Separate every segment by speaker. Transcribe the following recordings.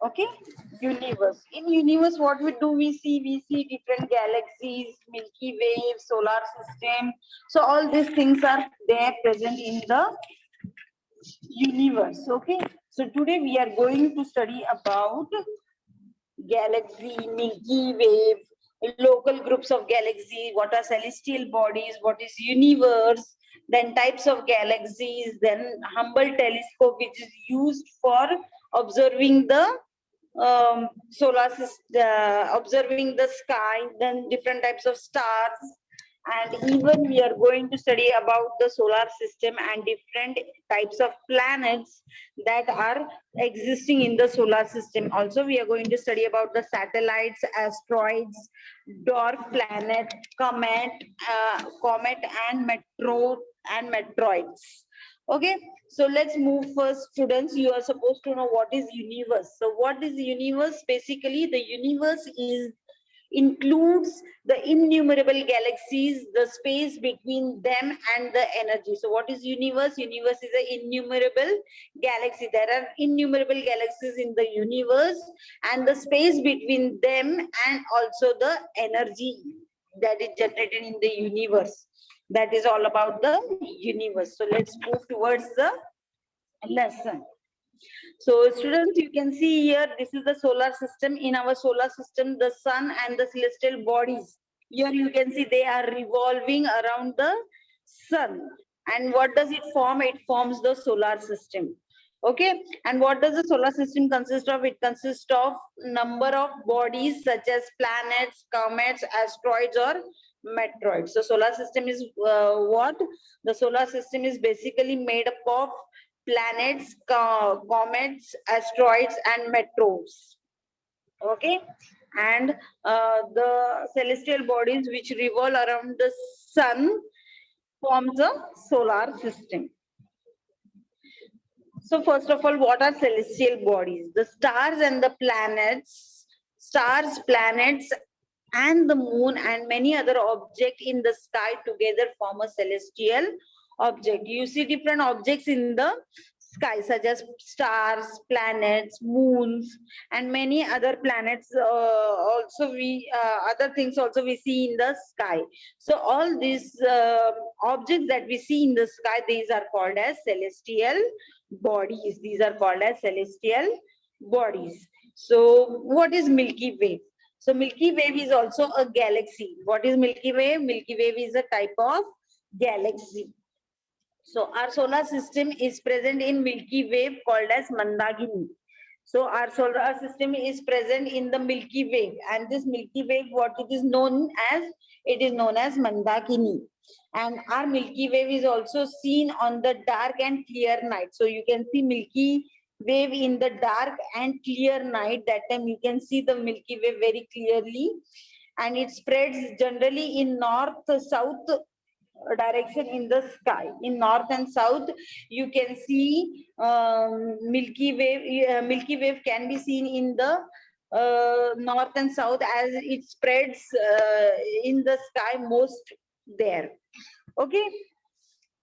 Speaker 1: Okay, universe. In universe, what we do, we see different galaxies, Milky Way, solar system. So all these things are there present in the universe. Okay, so today we are going to study about galaxy, Milky Way, local groups of galaxy, what are celestial bodies, what is universe, then types of galaxies, then Hubble telescope, which is used for observing the solar system, observing the sky, then different types of stars, and even we are going to study about the solar system and different types of planets that are existing in the solar system. Also, we are going to study about the satellites, asteroids, dwarf planet, comet, and meteoroids. Okay, so let's move first, students. You are supposed to know what is universe. So, what is the universe? Basically, the universe is includes the innumerable galaxies, the space between them, and the energy. So, what is universe? Universe is an innumerable galaxy. There are innumerable galaxies in the universe, and the space between them, and also the energy that is generated in the universe. That is all about the universe. So, let's move towards the lesson. So students, you can see here, this is the solar system. In our solar system, the sun and the celestial bodies. Here you can see they are revolving around the sun. And what does it form? It forms the solar system. Okay. And what does the solar system consist of? It consists of number of bodies such as planets, comets, asteroids, or meteoroids. So solar system is what? The solar system is basically made up of planets, comets, asteroids, and meteors. Okay, and the celestial bodies which revolve around the sun forms a solar system. So first of all, what are celestial bodies? The stars and the planets, stars, planets, and the moon and many other objects in the sky together form a celestial object. You see different objects in the sky such as stars, planets, moons, and many other planets. Also, we other things also we see in the sky. So all these objects that we see in the sky, these are called as celestial bodies. These are called as celestial bodies. So what is Milky Way? So Milky Way is also a galaxy. What is Milky Way? Milky Way is a type of galaxy. So our solar system is present in Milky Way called as Mandakini. So our solar system is present in the Milky Way, and this Milky Way, what it is known as? It is known as Mandakini. And our Milky Way is also seen on the dark and clear night. So you can see Milky Way in the dark and clear night. That time you can see the Milky Way very clearly, and it spreads generally in north south direction in the sky. In north and south you can see Milky Way. Milky Way can be seen in the north and south as it spreads in the sky most there. Okay,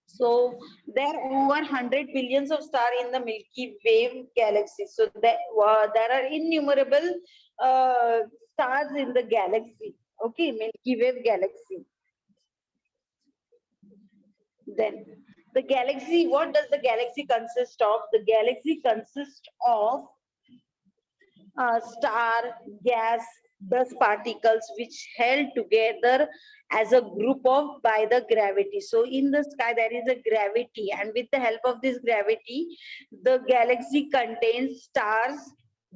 Speaker 1: so there are over 100 billions of stars in the Milky Way galaxy. So there are innumerable uh, stars in the galaxy. Okay, Milky Way galaxy. Then the galaxy, what does the galaxy consist of? The galaxy consists of star, gas, dust particles which held together as a group of by the gravity. So in the sky there is a gravity, and with the help of this gravity, the galaxy contains stars,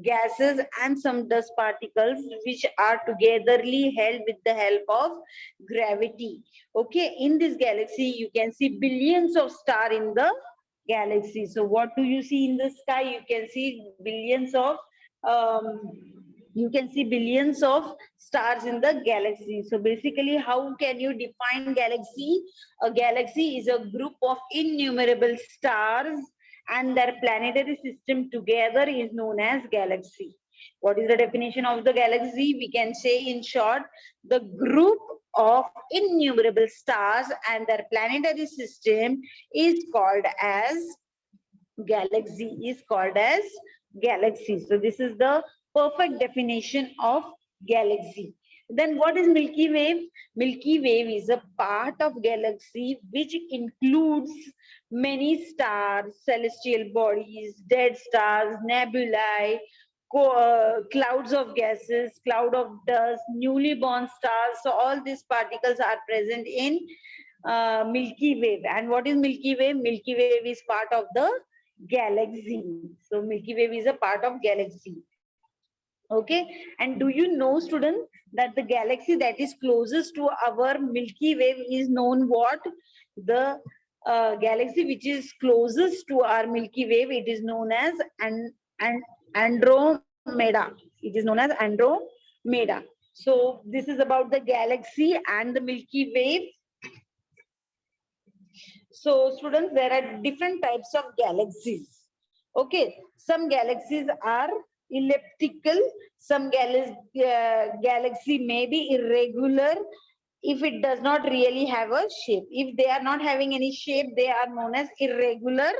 Speaker 1: gases, and some dust particles which are togetherly held with the help of gravity. Okay, in this galaxy you can see billions of stars in the galaxy. So what do you see in the sky? You can see billions of um, you can see billions of stars in the galaxy. So basically, how can you define galaxy? A galaxy is a group of innumerable stars, and their planetary system together is known as galaxy. What is the definition of the galaxy? We can say in short, the group of innumerable stars and their planetary system is called as galaxy is called as galaxy. So this is the perfect definition of galaxy. Then what is Milky Way? Milky Way is a part of galaxy which includes many stars, celestial bodies, dead stars, nebulae, clouds of gases, cloud of dust, newly born stars. So all these particles are present in Milky Way. And what is Milky Way? Milky Way is part of the galaxy. So Milky Way is a part of galaxy. Okay. And do you know, students, that the galaxy that is closest to our Milky Way is known what? The galaxy which is closest to our Milky Way, it is known as Andromeda. It is known as Andromeda. So this is about the galaxy and the Milky Way. So students, there are different types of galaxies. Okay, some galaxies are elliptical, some galaxy may be irregular if it does not really have a shape. If they are not having any shape, they are known as irregular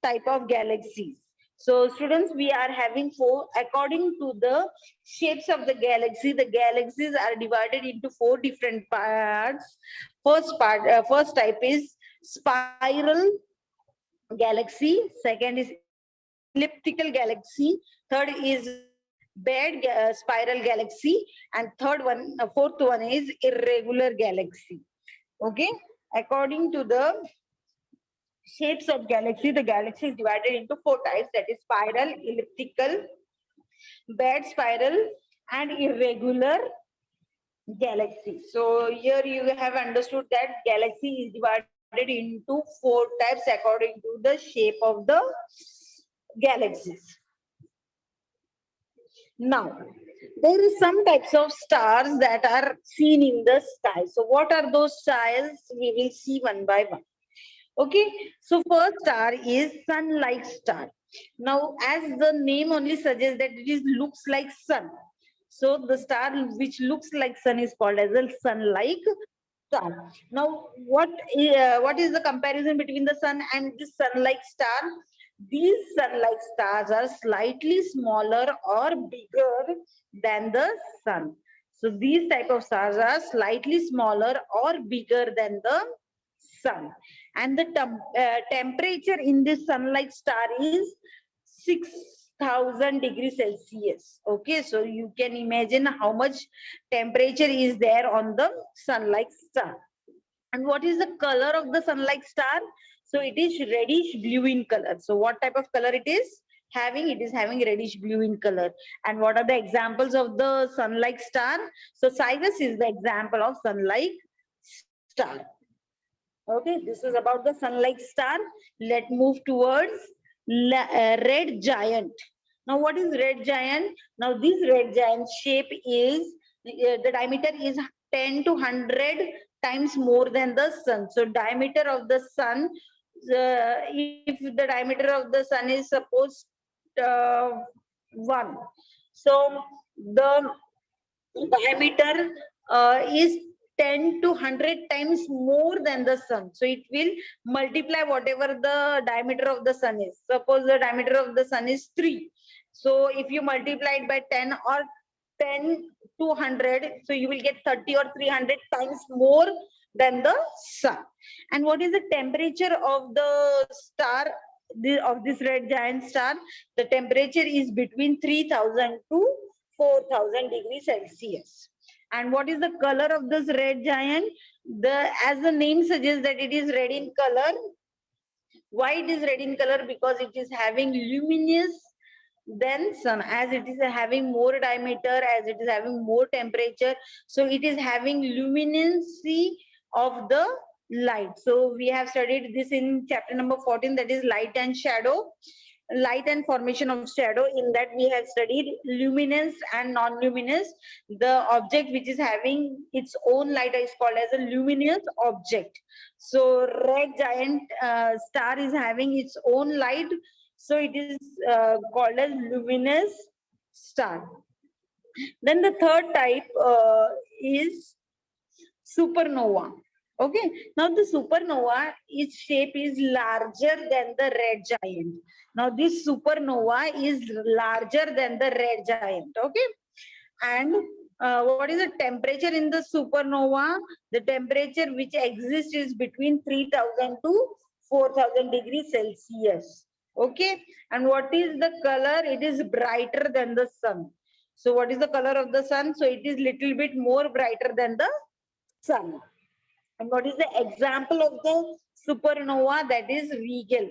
Speaker 1: type of galaxies. So students, we are having four, according to the shapes of the galaxies are divided into four different parts. First type is spiral galaxy, second is elliptical galaxy, third is bed spiral galaxy, and fourth one is irregular galaxy. Okay, according to the shapes of galaxy, the galaxy is divided into four types, that is spiral, elliptical, bed spiral, and irregular galaxy. So here you have understood that galaxy is divided into four types according to the shape of the galaxies. Now, there is some types of stars that are seen in the sky. So what are those stars? We will see one by one. Okay, so first star is sun-like star. Now, as the name only suggests that it is looks like sun. So the star which looks like sun is called as a sun-like star. Now, what is the comparison between the sun and the sun-like star? These sun-like stars are slightly smaller or bigger than the sun. So these type of stars are slightly smaller or bigger than the sun. And the temperature in this sun-like star is 6,000 degrees Celsius. Okay, so you can imagine how much temperature is there on the sun-like star. And what is the color of the sun-like star? So it is reddish blue in color. So what type of color it is having? It is having reddish blue in color. And what are the examples of the sun-like star? So Cygnus is the example of sun-like star. Okay, this is about the sun-like star. Let's move towards red giant. Now, what is red giant? Now, this red giant shape is, the diameter is 10 to 100 times more than the sun. So, diameter of the sun, if the diameter of the sun is suppose 1. So, the diameter is 10 to 100 times more than the sun. So it will multiply whatever the diameter of the sun is. Suppose the diameter of the sun is 3. So if you multiply it by 10 or 10 to 100, so you will get 30 or 300 times more than the sun. And what is the temperature of the star, of this red giant star? The temperature is between 3,000 to 4,000 degrees Celsius. And what is the color of this red giant? As the name suggests that it is red in color. Why it is red in color? Because it is having luminous than sun, as it is having more diameter, as it is having more temperature. So it is having luminosity of the light. So we have studied this in chapter number 14, that is light and shadow. Light and formation of shadow. In that we have studied luminous and non-luminous. The object which is having its own light is called as a luminous object. So red giant star is having its own light, so it is called as luminous star. Then the third type is supernova. Okay, now the supernova, its shape is larger than the red giant. Now this supernova is larger than the red giant. Okay, and what is the temperature in the supernova? The temperature which exists is between 3000 to 4000 degrees Celsius. Okay, and what is the color? It is brighter than the sun. So what is the color of the sun? So it is little bit more brighter than the sun. And what is the example of the supernova? That is Rigel.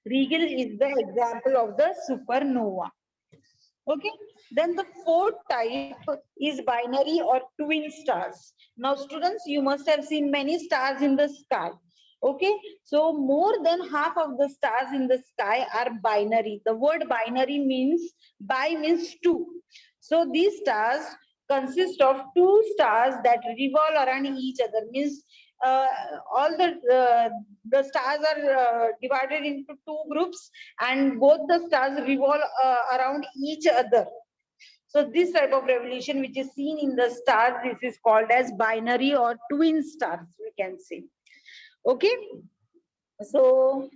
Speaker 1: Rigel is the example of the supernova. Okay. Then the fourth type is binary or twin stars. Now, students, you must have seen many stars in the sky. Okay. So more than half of the stars in the sky are binary. The word binary means bi means two. So these stars consist of two stars that revolve around each other. Means uh, all the stars are divided into two groups, and both the stars revolve around each other. So this type of revolution which is seen in the stars, this is called as binary or twin stars, we can say. Okay. So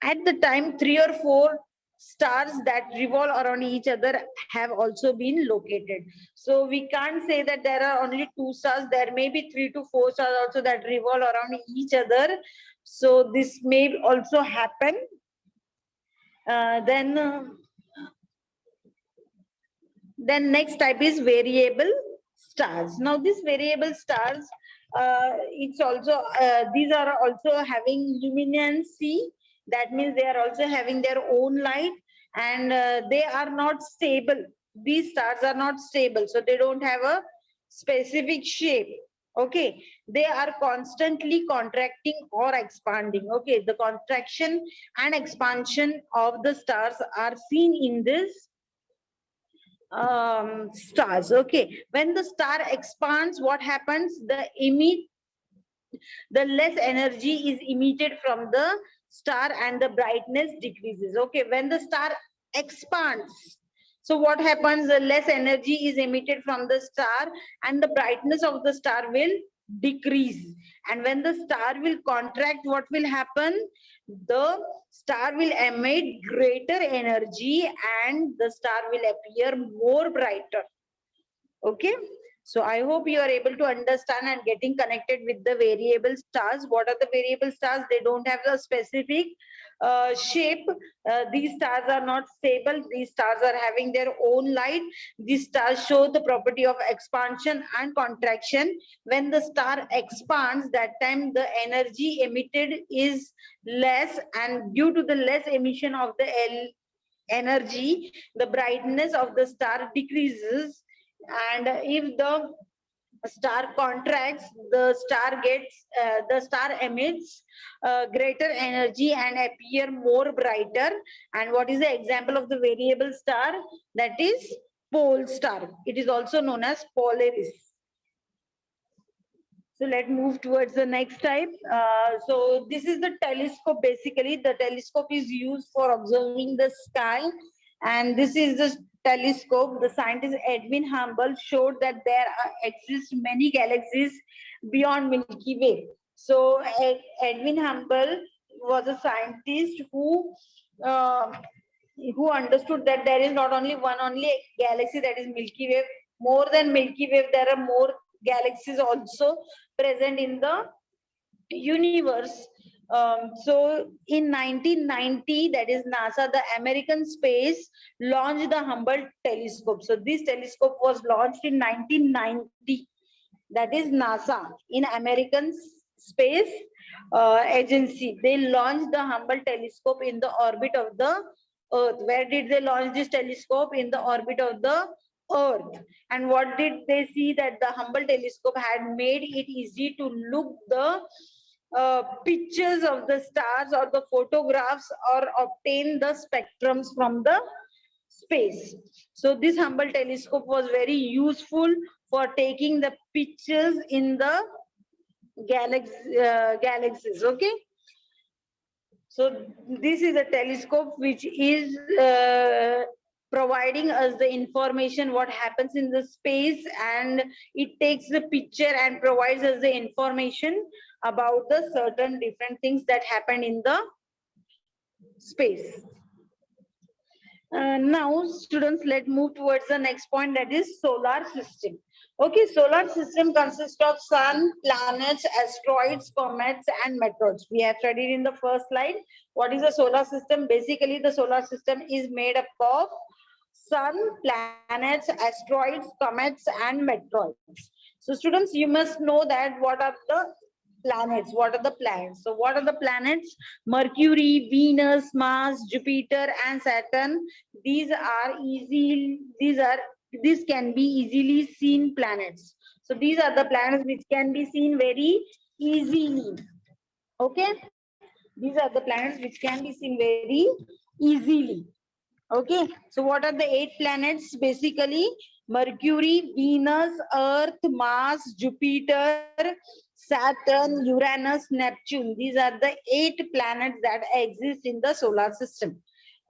Speaker 1: at the time, three or four stars that revolve around each other have also been located. So we can't say that there are only two stars. There may be 3 to 4 stars also that revolve around each other. So this may also happen. Then next type is variable stars. Now these variable stars, it's also these are also having luminancy. That means they are also having their own light, and they are not stable. These stars are not stable, so they don't have a specific shape. Okay, they are constantly contracting or expanding. Okay, the contraction and expansion of the stars are seen in this stars. Okay, when the star expands, what happens? The less energy is emitted from the star and the brightness decreases. Okay, when the star expands, so what happens? The less energy is emitted from the star and the brightness of the star will decrease. And when the star will contract, what will happen? The star will emit greater energy and the star will appear more brighter. Okay, so I hope you are able to understand and getting connected with the variable stars. What are the variable stars? They don't have a specific shape. These stars are not stable. These stars are having their own light. These stars show the property of expansion and contraction. When the star expands, that time the energy emitted is less, and due to the less emission of the energy, the brightness of the star decreases. And if the star contracts, the star emits greater energy and appear more brighter. And what is the example of the variable star? That is pole star. It is also known as Polaris. So let's move towards the next type. So this is the telescope. Basically, the telescope is used for observing the sky. And this is the telescope. The scientist Edwin Hubble showed that there exist many galaxies beyond Milky Way. So Edwin Hubble was a scientist uh, who understood that there is not only one only galaxy, that is Milky Way. More than Milky Way, there are more galaxies also present in the universe. So in 1990, that is NASA, the American space launched the Hubble telescope. So this telescope was launched in 1990. That is NASA in American space agency. They launched the Hubble telescope in the orbit of the Earth. Where did they launch this telescope? In the orbit of the Earth. And what did they see? That the Hubble telescope had made it easy to look the pictures of the stars or the photographs or obtain the spectrums from the space. So this Hubble telescope was very useful for taking the pictures in the galaxies. Okay. So this is a telescope which is providing us the information what happens in the space, and it takes the picture and provides us the information about the certain different things that happen in the space. Now, students, let's move towards the next point, that is solar system. Okay, solar system consists of sun, planets, asteroids, comets, and meteors. We have studied in the first slide. What is a solar system? Basically, the solar system is made up of sun, planets, asteroids, comets, and meteors. So, students, you must know that what are the planets. What are the planets? So what are the planets? Mercury, Venus, Mars, Jupiter, and Saturn. These are easy. These can be easily seen planets. So these are the planets which can be seen very easily. Okay, these are the planets which can be seen very easily. Okay, so what are the 8 planets? Basically, Mercury, Venus, Earth, Mars, Jupiter, Saturn, Uranus, Neptune. These are the 8 planets that exist in the solar system.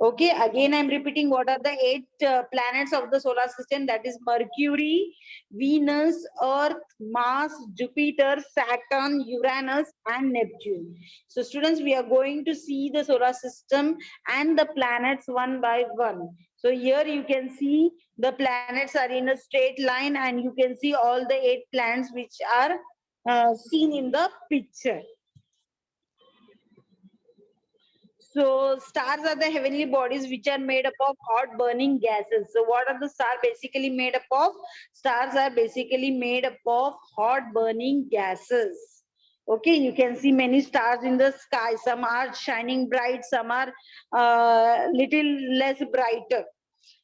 Speaker 1: Okay, again I'm repeating, what are the 8 planets of the solar system? That is Mercury, Venus, Earth, Mars, Jupiter, Saturn, Uranus, and Neptune. So students, we are going to see the solar system and the planets one by one. So here you can see the planets are in a straight line, and you can see all the 8 planets which are seen in the picture. So stars are the heavenly bodies which are made up of hot burning gases. So what are the stars basically made up of? Stars are basically made up of hot burning gases. Okay, you can see many stars in the sky. Some are shining bright, some are little less brighter.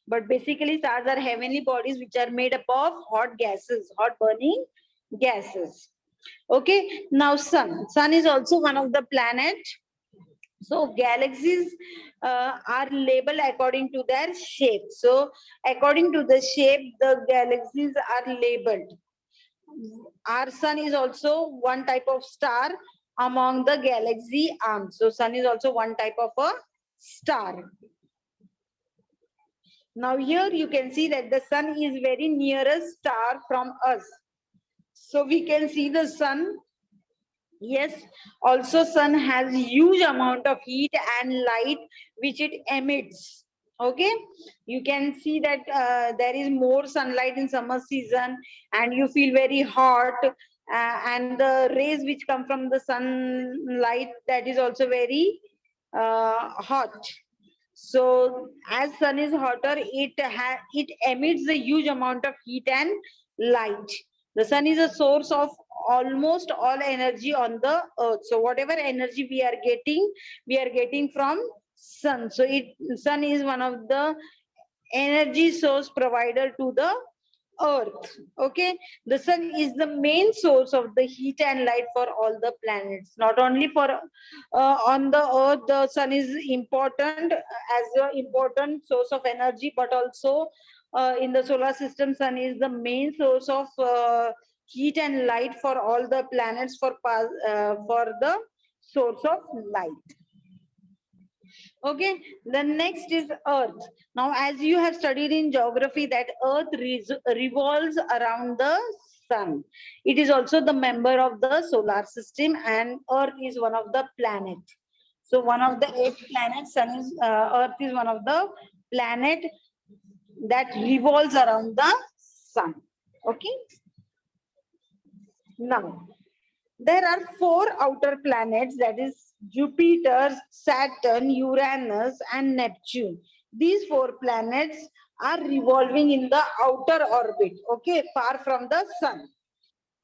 Speaker 1: But basically stars are heavenly bodies which are made up of hot gases, hot burning gases. Okay, now sun. Sun is also one of the planets. So galaxies are labeled according to their shape. So according to the shape, the galaxies are labeled. Our sun is also one type of star among the galaxy arms. So sun is also one type of a star. Now here you can see that the sun is very nearest star from us. So we can see the sun. Yes, also sun has huge amount of heat and light which it emits. Okay, you can see that there is more sunlight in summer season, and you feel very hot, and the rays which come from the sunlight, that is also very hot. So as sun is hotter, it emits a huge amount of heat and light. The sun is a source of almost all energy on the earth. So whatever energy we are getting from sun. So sun is one of the energy source provider to the earth. Okay, the sun is the main source of the heat and light for all the planets. Not only for on the earth the sun is important as an important source of energy, but also in the solar system sun is the main source of heat and light for all the planets, for the source of light. Okay, the next is Earth. Now, as you have studied in geography, that Earth revolves around the sun. It is also the member of the solar system, and Earth is one of the planet. So, one of the 8 planets, Earth is one of the planet that revolves around the sun. Okay. Now, there are 4 outer planets, that is Jupiter, Saturn, Uranus, and Neptune. These 4 planets are revolving in the outer orbit, okay, far from the sun.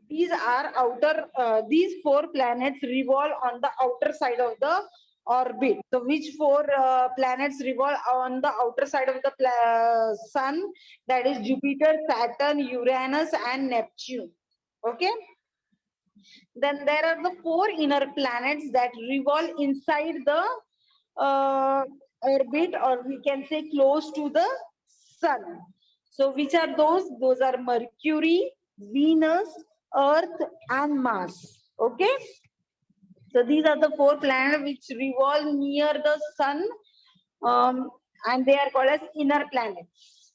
Speaker 1: These 4 planets revolve on the outer side of the orbit. So which 4 planets revolve on the outer side of the sun? That is Jupiter, Saturn, Uranus, and Neptune. Okay. Then there are the 4 inner planets that revolve inside the orbit, or we can say close to the sun. So which are those? Those are Mercury, Venus, Earth, and Mars. Okay. So these are the 4 planets which revolve near the sun. and they are called as inner planets.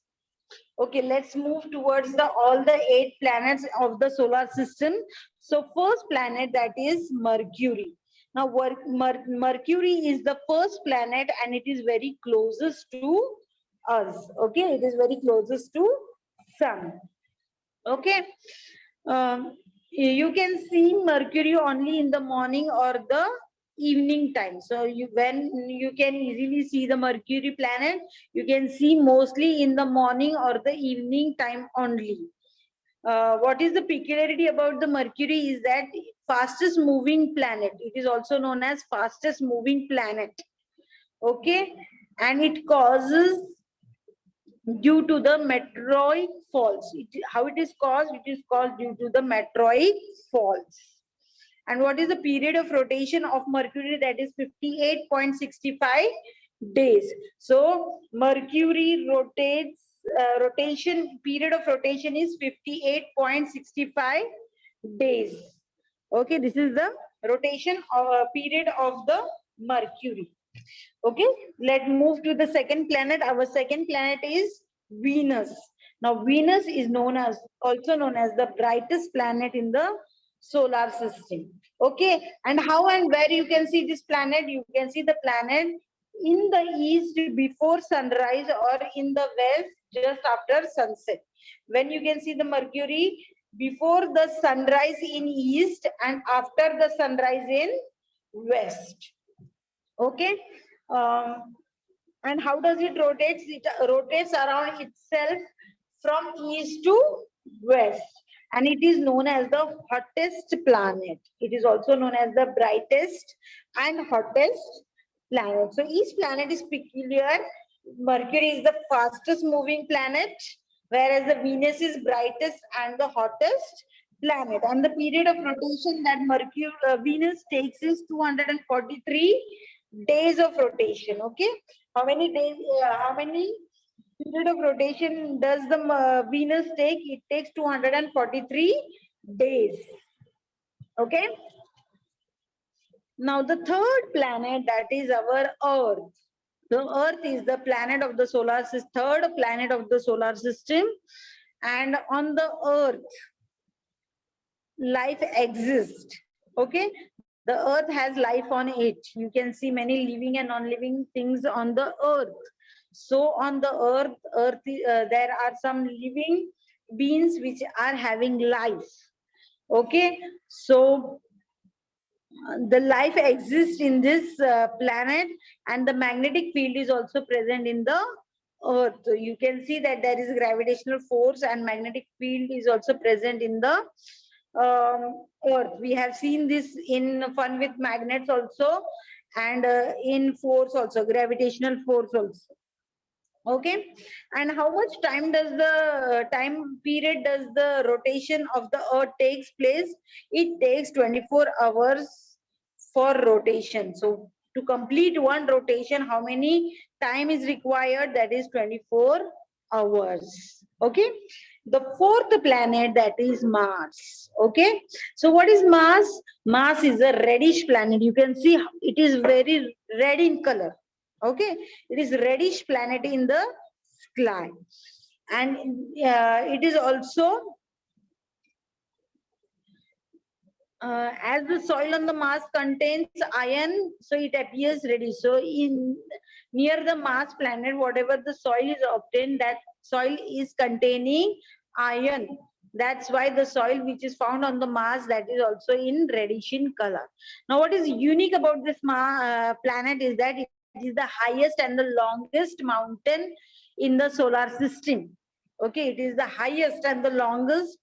Speaker 1: Okay, let's move towards all the 8 planets of the solar system. So first planet, that is Mercury. Now Mercury is the first planet and it is very closest to us. Okay, it is very closest to Sun. Okay, you can see Mercury only in the morning or the evening time. So when you can easily see the Mercury planet, you can see mostly in the morning or the evening time only. What is the peculiarity about the Mercury is that fastest moving planet. It is also known as fastest moving planet. Okay, and it causes due to the meteoroid faults. How it is caused? It is caused due to the meteoroid faults. And what is the period of rotation of Mercury? That is 58.65 days. So Mercury rotates, rotation period of rotation is 58.65 days. Okay, this is the rotation period of the Mercury. Okay, let's move to the second planet. Our second planet is Venus. Now Venus is also known as the brightest planet in the solar system. Okay, and how and where you can see this planet? You can see the planet in the east before sunrise or in the west just after sunset. When you can see the Mercury before the sunrise in east and after the sunrise in west. Okay, and how does it rotate? It rotates around itself from east to west, and it is known as the hottest planet. It is also known as the brightest and hottest planet. So each planet is peculiar. Mercury is the fastest moving planet, whereas the Venus is brightest and the hottest planet. And the period of rotation that Venus takes is 243 days of rotation. Okay, how many days? How many period of rotation does the Venus take? It takes 243 days. Okay. Now the third planet, that is our Earth. The Earth is the planet of the solar system, third planet of the solar system, and on the Earth, life exists. Okay, the Earth has life on it. You can see many living and non-living things on the Earth. So on the Earth, there are some living beings which are having life. Okay, so the life exists in this planet, and the magnetic field is also present in the Earth. So you can see that there is a gravitational force and magnetic field is also present in the Earth. We have seen this in Fun with Magnets also, and in force also, gravitational force also. Okay, and how much time does the time period does the rotation of the Earth takes place? It takes 24 hours for rotation. So to complete one rotation, how many time is required? That is 24 hours. Okay, the fourth planet, that is Mars. Okay, so what is Mars? Mars is a reddish planet. You can see it is very red in color. Okay, it is reddish planet in the sky, and it is also as the soil on the Mars contains iron, so it appears reddish. So in near the Mars planet, whatever the soil is obtained, that soil is containing iron. That's why the soil which is found on the Mars, that is also in reddish in color. Now what is unique about this planet is that it is the highest and the longest mountain in the solar system. Okay, it is the highest and the longest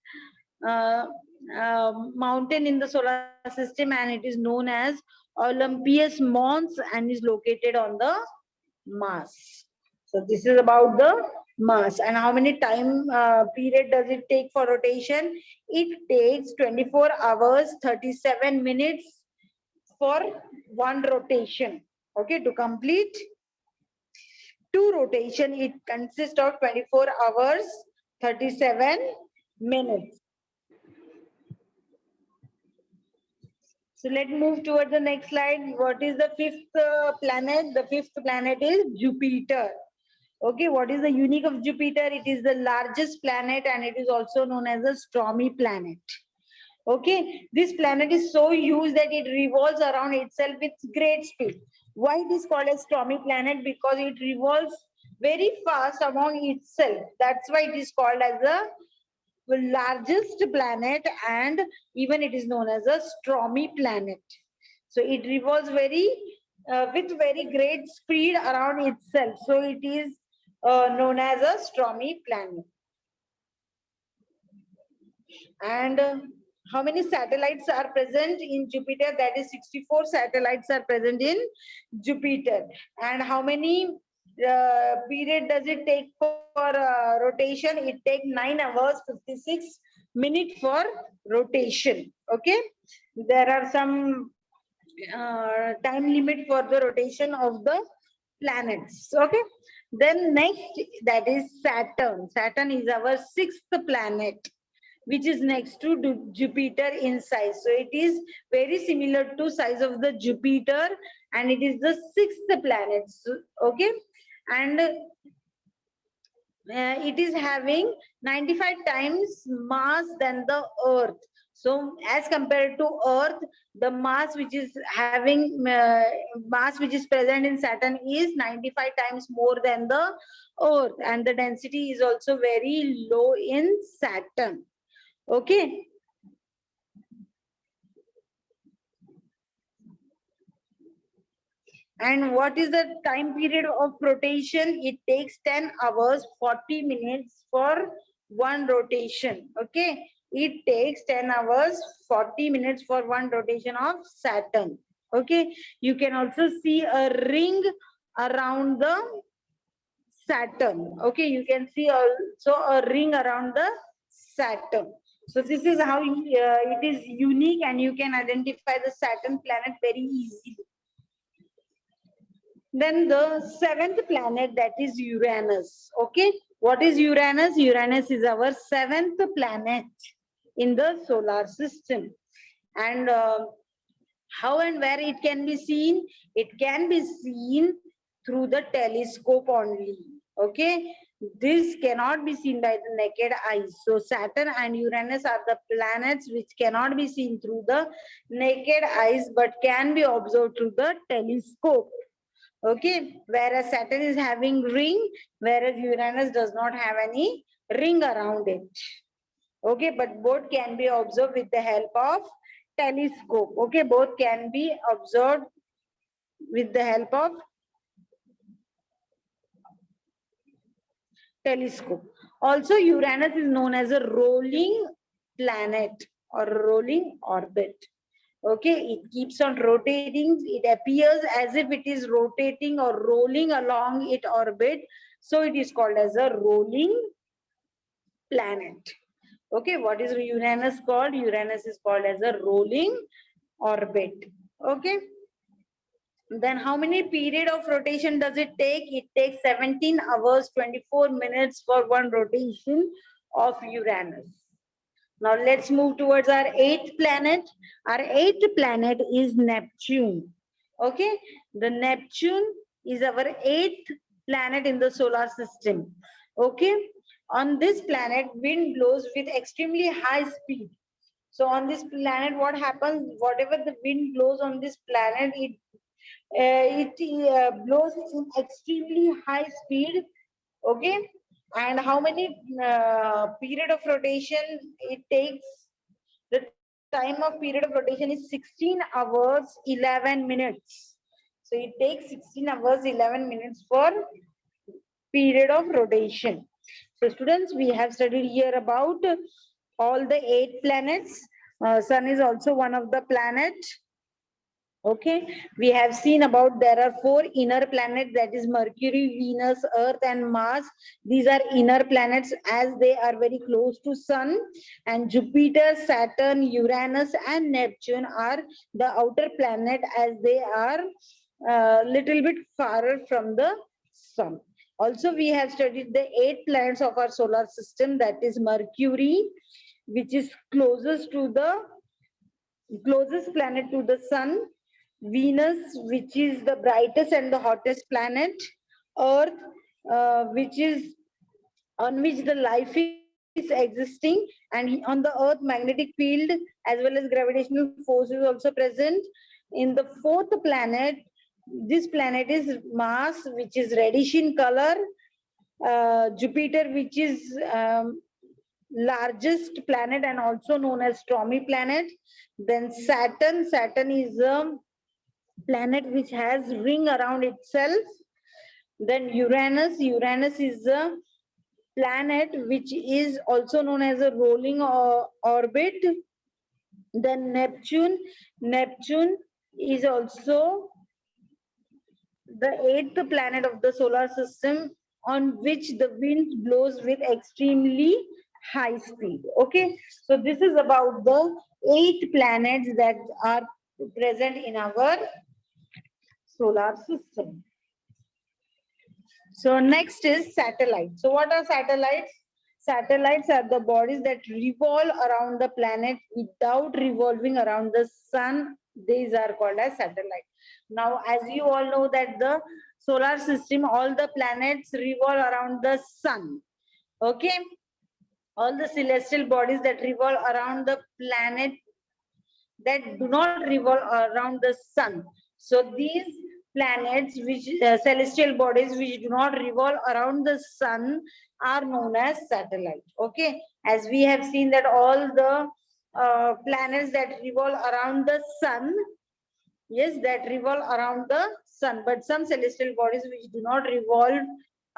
Speaker 1: mountain in the solar system, and it is known as Olympus Mons and is located on the Mars. So this is about the Mars. And how many time period does it take for rotation? It takes 24 hours 37 minutes for one rotation. Okay, to complete two rotation, it consists of 24 hours 37 minutes. So let's move towards the next slide. What is the fifth planet? The fifth planet is Jupiter. Okay, what is the unique of Jupiter? It is the largest planet and it is also known as a stormy planet. Okay, this planet is so huge that it revolves around itself with great speed. Why it is called a stormy planet? Because it revolves very fast among itself. That's why it is called as the largest planet, and even it is known as a stormy planet. So it revolves very with very great speed around itself. So it is known as a stormy planet. And how many satellites are present in Jupiter? That is 64 satellites are present in Jupiter. And how many period does it take for rotation? It takes 9 hours 56 minutes for rotation. Okay, there are some time limit for the rotation of the planets. Okay, then next, that is Saturn. Saturn is our sixth planet, which is next to Jupiter in size. So it is very similar to size of the Jupiter, and it is the sixth planet. So, okay, and it is having 95 times mass than the Earth. So as compared to Earth, the mass which is having mass which is present in Saturn is 95 times more than the Earth, and the density is also very low in Saturn. Okay. And what is the time period of rotation? It takes 10 hours 40 minutes for one rotation. Okay, it takes 10 hours 40 minutes for one rotation of Saturn. Okay, you can also see a ring around the Saturn. Okay, you can see also a ring around the Saturn. So this is how it is unique, and you can identify the Saturn planet very easily. Then the seventh planet, that is Uranus. Okay, what is Uranus? Uranus is our seventh planet in the solar system. And how and where it can be seen? It can be seen through the telescope only. Okay, this cannot be seen by the naked eyes. So Saturn and Uranus are the planets which cannot be seen through the naked eyes but can be observed through the telescope. Okay, whereas Saturn is having ring, whereas Uranus does not have any ring around it. Okay, but both can be observed with the help of telescope. Okay, both can be observed with the help of telescope. Also, Uranus is known as a rolling planet or rolling orbit. Okay, it keeps on rotating. It appears as if it is rotating or rolling along its orbit. So it is called as a rolling planet. Okay, what is Uranus called? Uranus is called as a rolling orbit. Okay. Then how many period of rotation does it take? It takes 17 hours 24 minutes for one rotation of Uranus. Now let's move towards our eighth planet. Our eighth planet is Neptune. Okay, the Neptune is our eighth planet in the solar system. Okay, on this planet, wind blows with extremely high speed. So on this planet, what happens? Whatever the wind blows on this planet, it blows in extremely high speed. Okay, and how many period of rotation it takes? The time of period of rotation is 16 hours 11 minutes. So it takes 16 hours 11 minutes for period of rotation. So students, we have studied here about all the 8 planets. Sun is also one of the planets. Okay, we have seen about there are 4 inner planets, that is Mercury, Venus, Earth and Mars. These are inner planets as they are very close to Sun, and Jupiter, Saturn, Uranus and Neptune are the outer planet as they are little bit far from the Sun. Also, we have studied the 8 planets of our solar system, that is Mercury, which is closest planet to the Sun. Venus, which is the brightest and the hottest planet. Earth, which is on which the life is existing, and on the earth magnetic field as well as gravitational force is also present. In the fourth planet, this planet is Mars, which is reddish in color. Jupiter, which is largest planet and also known as stormy planet. Then Saturn is a planet which has ring around itself. Then Uranus is a planet which is also known as a rolling orbit. Then Neptune is also the eighth planet of the solar system, on which the wind blows with extremely high speed. Okay, so this is about the 8 planets that are present in our solar system. So next is satellites. So what are satellites? Satellites are the bodies that revolve around the planet without revolving around the sun. These are called as satellites. Now, as you all know that the solar system, all the planets revolve around the sun. Okay? All the celestial bodies that revolve around the planet that do not revolve around the sun. So these planets, which celestial bodies which do not revolve around the sun, are known as satellites. Okay, as we have seen that all the planets that revolve around the sun, yes, that revolve around the sun, but some celestial bodies which do not revolve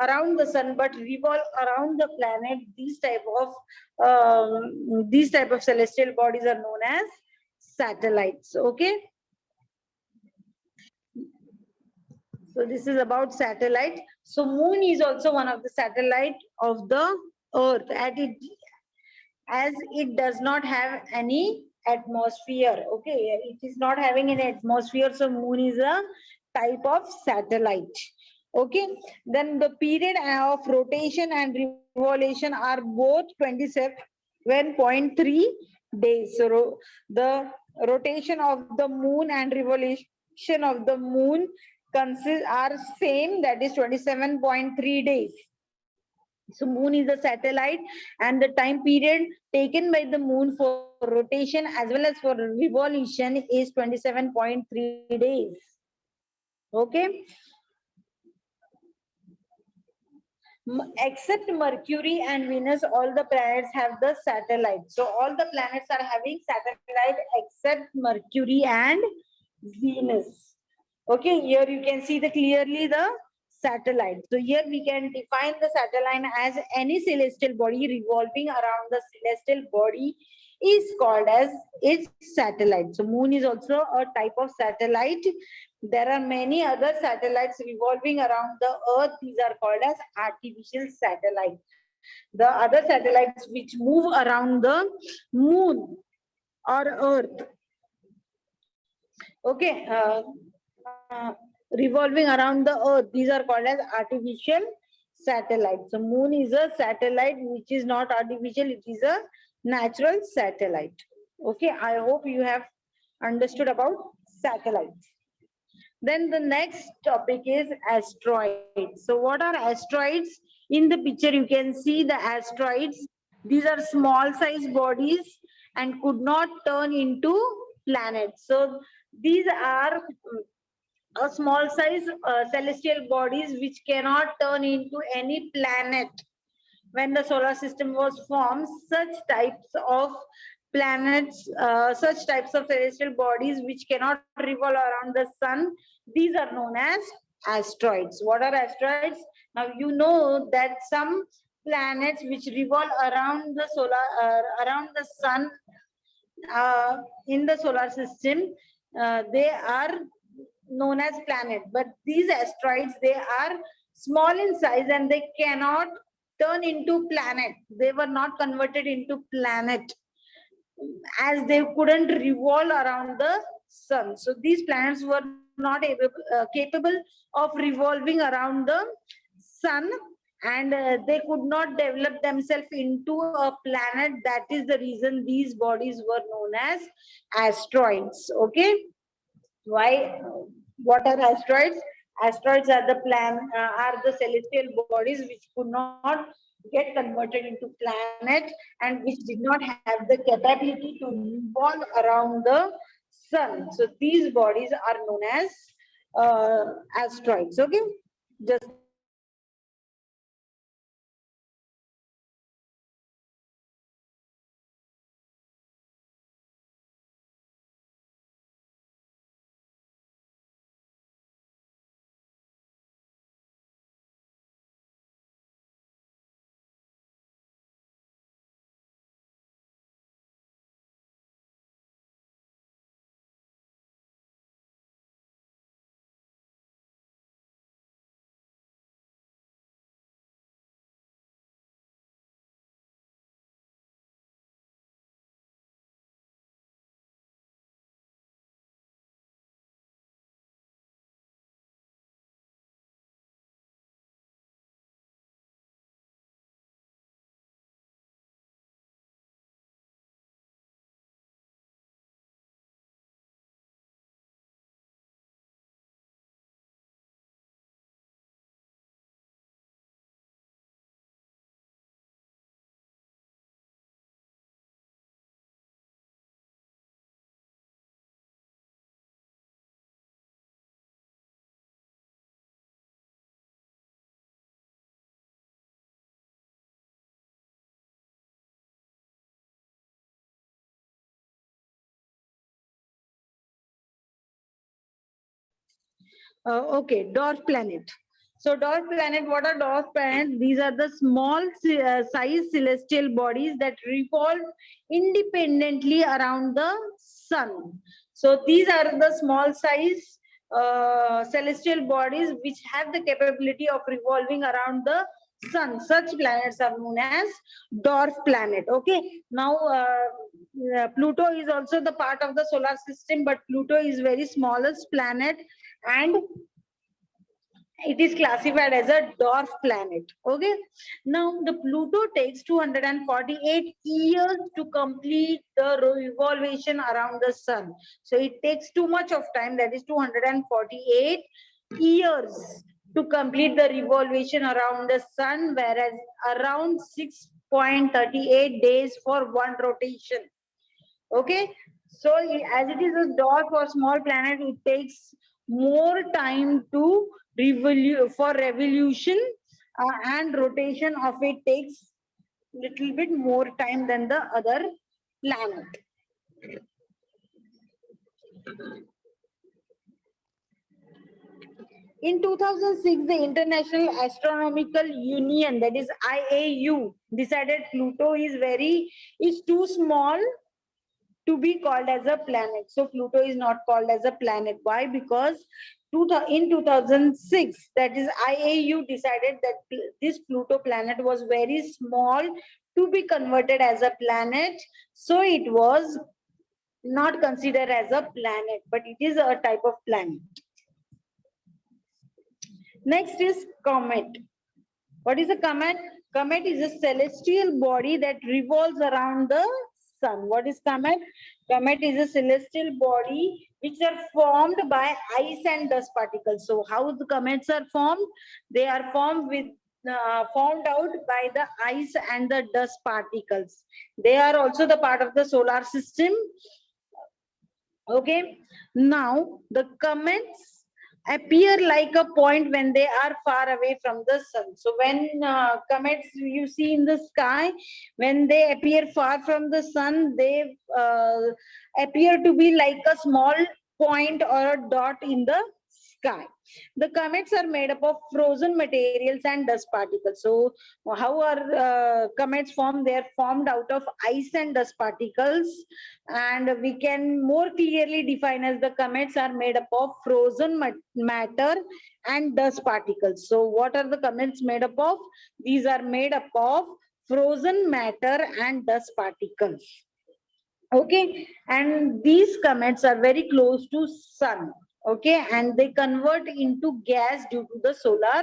Speaker 1: around the sun but revolve around the planet, these type of celestial bodies are known as satellites. Okay, so this is about satellite. So moon is also one of the satellite of the earth, as it does not have any atmosphere. Okay, it is not having any atmosphere, so moon is a type of satellite. Okay, then the period of rotation and revolution are both 27.3 days. So the rotation of the moon and revolution of the moon are same, that is 27.3 days. So moon is a satellite, and the time period taken by the moon for rotation as well as for revolution is 27.3 days. Okay. Except Mercury and Venus, all the planets have the satellite. So all the planets are having satellite except Mercury and Venus. Okay, here you can see clearly the satellite. So here we can define the satellite as any celestial body revolving around the celestial body is called as its satellite. So moon is also a type of satellite. There are many other satellites revolving around the earth. These are called as artificial satellites. The other satellites which move around the moon or earth. Okay, revolving around the earth, these are called as artificial satellites. So moon is a satellite which is not artificial, it is a natural satellite. Okay, I hope you have understood about satellites. Then the next topic is asteroids. So what are asteroids? In the picture you can see the asteroids. These are small size bodies and could not turn into planets. So these are a small size celestial bodies which cannot turn into any planet. When the solar system was formed, such types of planets, such types of celestial bodies which cannot revolve around the sun, these are known as asteroids. What are asteroids? Now you know that some planets which revolve around the around the sun in the solar system, they are known as planet, but these asteroids, they are small in size and they cannot turn into planet. They were not converted into planet as they couldn't revolve around the sun. So these planets were not capable of revolving around the sun, and they could not develop themselves into a planet. That is the reason these bodies were known as asteroids. Okay, why? What are asteroids? Asteroids are the celestial bodies which could not get converted into planet and which did not have the capability to revolve around the sun. So these bodies are known as asteroids. Okay, just okay, dwarf planet. So dwarf planet, what are dwarf planets? These are the small size celestial bodies that revolve independently around the sun. So these are the small size celestial bodies which have the capability of revolving around the sun. Such planets are known as dwarf planet. Okay. Now Pluto is also the part of the solar system, but Pluto is very smallest planet and it is classified as a dwarf planet. Okay. Now the Pluto takes 248 years to complete the revolvation around the sun. So it takes too much of time, that is 248 years to complete the revolvation around the sun, whereas around 6.38 days for one rotation. Okay. So as it is a dwarf or small planet, it takes more time to revolution and rotation of it takes little bit more time than the other planet. In 2006, the International Astronomical Union, that is IAU, decided Pluto is too small to be called as a planet. So Pluto is not called as a planet. Why? Because in 2006, that is IAU decided that this Pluto planet was very small to be converted as a planet. So it was not considered as a planet, but it is a type of planet. Next is comet. What is a comet? Comet is a celestial body that revolves around the sun. What is comet? Comet is a celestial body which are formed by ice and dust particles. So how the comets are formed? They are formed out by the ice and the dust particles. They are also the part of the solar system. Okay. Now the comets appear like a point when they are far away from the sun. So when comets you see in the sky, when they appear far from the sun, they appear to be like a small point or a dot in the sky. The comets are made up of frozen materials and dust particles. So how are comets formed? They are formed out of ice and dust particles, and we can more clearly define as the comets are made up of frozen matter and dust particles. So what are the comets made up of? These are made up of frozen matter and dust particles. Okay. And these comets are very close to sun. Okay. And they convert into gas due to the solar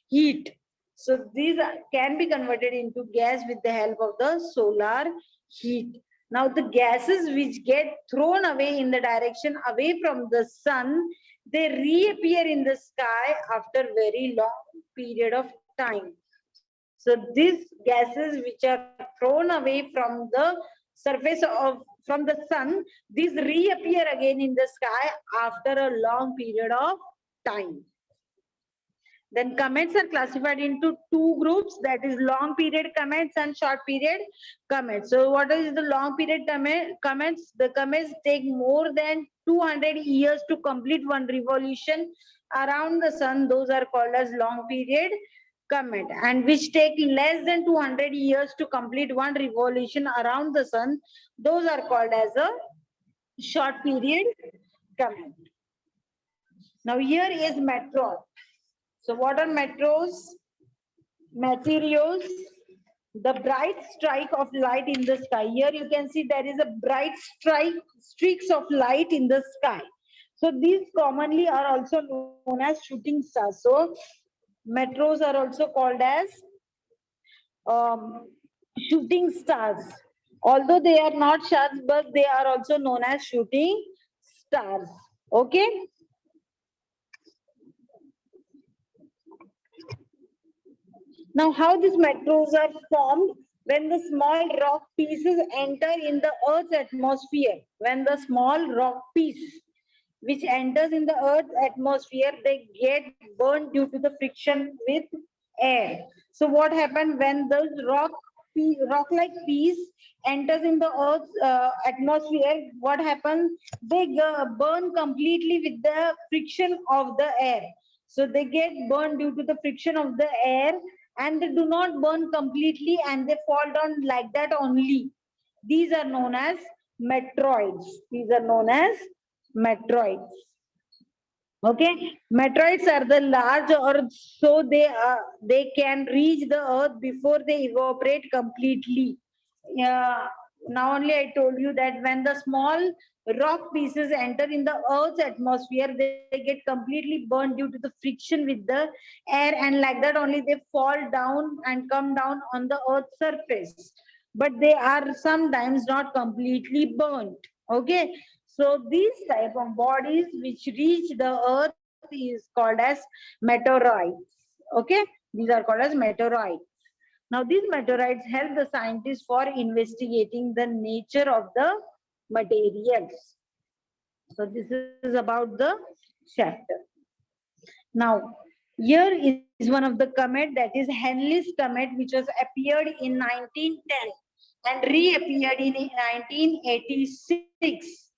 Speaker 1: heat. So these can be converted into gas with the help of the solar heat. Now the gases which get thrown away in the direction away from the sun, they reappear in the sky after very long period of time. So these gases which are thrown away from the surface of from the sun, these reappear again in the sky after a long period of time. Then comets are classified into two groups, that is long period comets and short period comets. So what is the long period comets? The comets take more than 200 years to complete one revolution around the sun. Those are called as long period comet, and which take less than 200 years to complete one revolution around the sun. Those are called as a short period comet. Now here is meteor. So what are meteors? Meteors, the bright strike of light in the sky. Here you can see there is a bright streaks of light in the sky. So these commonly are also known as shooting stars. So meteors are also called as shooting stars. Although they are not stars, but they are also known as shooting stars. Okay. Now, how these meteors are formed? When the small rock pieces enter in the Earth's atmosphere, when the small rock piece which enters in the Earth's atmosphere, they get burned due to the friction with air. So, what happens when those rock-like piece enters in the Earth's atmosphere? What happens? They burn completely with the friction of the air. So they get burned due to the friction of the air, and they do not burn completely, and they fall down like that only. These are known as meteoroids. These are known as meteoroids. Okay, meteoroids are the large, or so they can reach the earth before they evaporate completely. Now only I told you that when the small rock pieces enter in the earth's atmosphere, they get completely burned due to the friction with the air, and like that only they fall down and come down on the earth's surface, but they are sometimes not completely burnt. Okay, so these type of bodies which reach the earth is called as meteorites. Okay, these are called as meteorites. Now, these meteorites help the scientists for investigating the nature of the materials. So, this is about the chapter. Now, here is one of the comet, that is Henley's comet, which was appeared in 1910 and reappeared in 1986.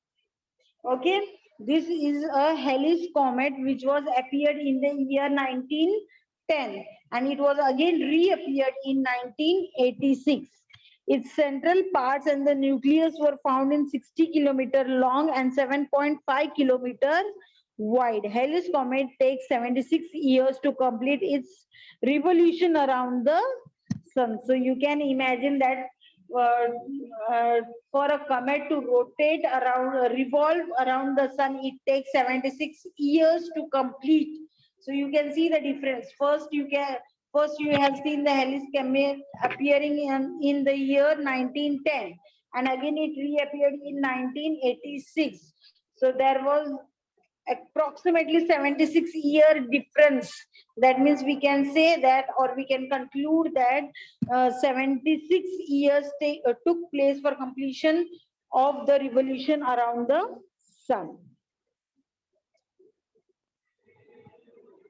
Speaker 1: Okay, this is a Halley's comet which was appeared in the year 1910, and it was again reappeared in 1986. Its central parts and the nucleus were found in 60-kilometer long and 7.5-kilometer wide. Halley's comet takes 76 years to complete its revolution around the sun. So you can imagine that uh, uh, for a comet to rotate around, revolve around the sun, it takes 76 years to complete. So you can see the difference. First you have seen the Halley's comet appearing in the year 1910, and again it reappeared in 1986. So there was approximately 76-year difference. That means we can say that, or we can conclude that 76 years took place for completion of the revolution around the sun.